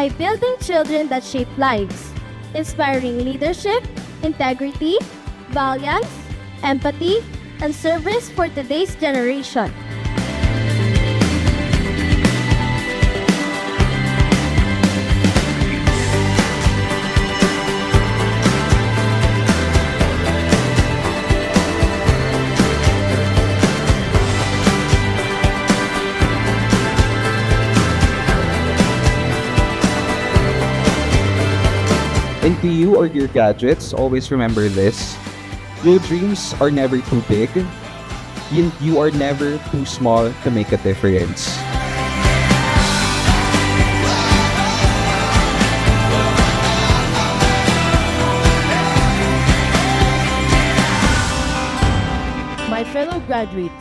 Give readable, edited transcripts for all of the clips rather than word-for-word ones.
by building children that shape lives, inspiring leadership, integrity, valiance, empathy, and service for today's generation. And to you or your gadgets, always remember this. Your dreams are never too big. You are never too small to make a difference. My fellow graduates,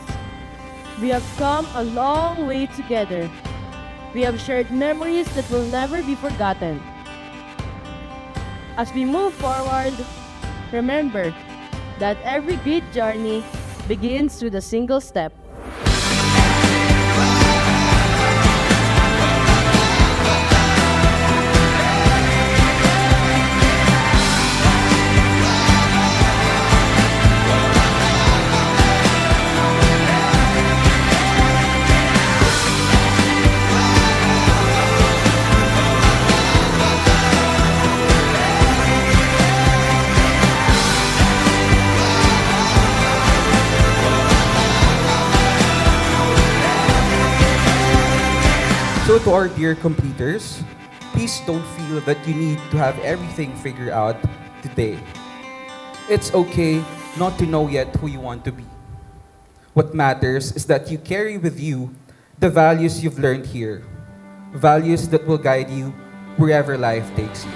we have come a long way together. We have shared memories that will never be forgotten. As we move forward, remember that every great journey begins with a single step. So to our dear completers, please don't feel that you need to have everything figured out today. It's okay not to know yet who you want to be. What matters is that you carry with you the values you've learned here, values that will guide you wherever life takes you.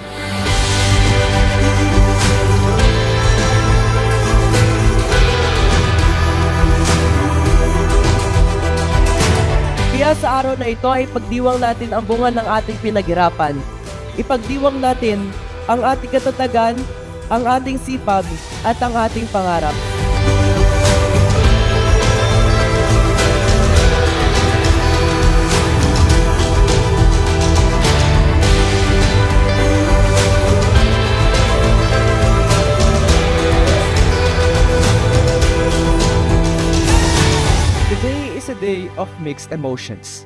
Kaya sa araw na ito ay pagdiwang natin ang bunga ng ating pinaghirapan. Ipagdiwang natin ang ating katatagan, ang ating sipag, at ang ating pangarap. Today is a day of mixed emotions.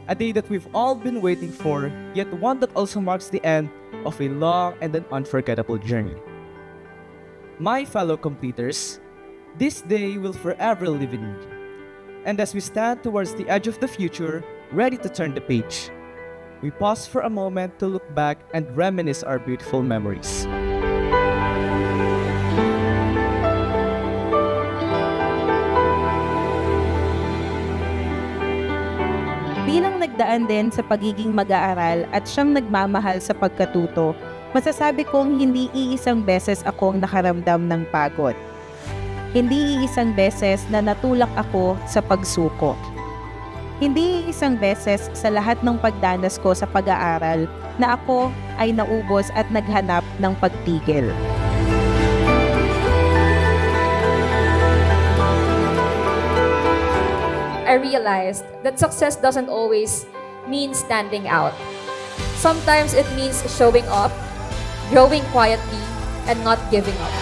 A day that we've all been waiting for, yet one that also marks the end of a long and an unforgettable journey. My fellow completers, this day will forever live in me. And as we stand towards the edge of the future, ready to turn the page, we pause for a moment to look back and reminisce our beautiful memories. Bilang nagdaan din sa pagiging mag-aaral at siyang nagmamahal sa pagkatuto, masasabi kong hindi iisang beses akong nakaramdam ng pagod. Hindi iisang beses na natulak ako sa pagsuko. Hindi iisang beses sa lahat ng pagdanas ko sa pag-aaral na ako ay naubos at naghanap ng pagtigil. I realized that success doesn't always mean standing out. Sometimes it means showing up, growing quietly, and not giving up.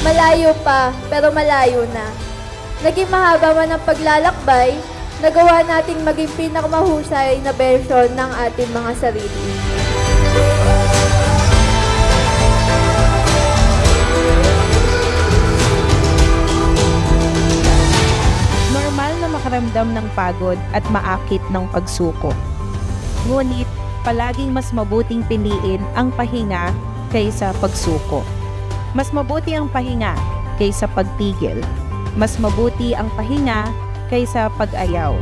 Malayo pa, pero malayo na. Naging mahaba man ang paglalakbay, nagawa nating maging pinakamahusay na bersyon ng ating mga sarili. Normal na makaramdam ng pagod at maakit ng pagsuko. Ngunit, palaging mas mabuting piliin ang pahinga kaysa pagsuko. Mas mabuti ang pahinga kaysa pagtigil. Mas mabuti ang pahinga kaysa pag-ayaw.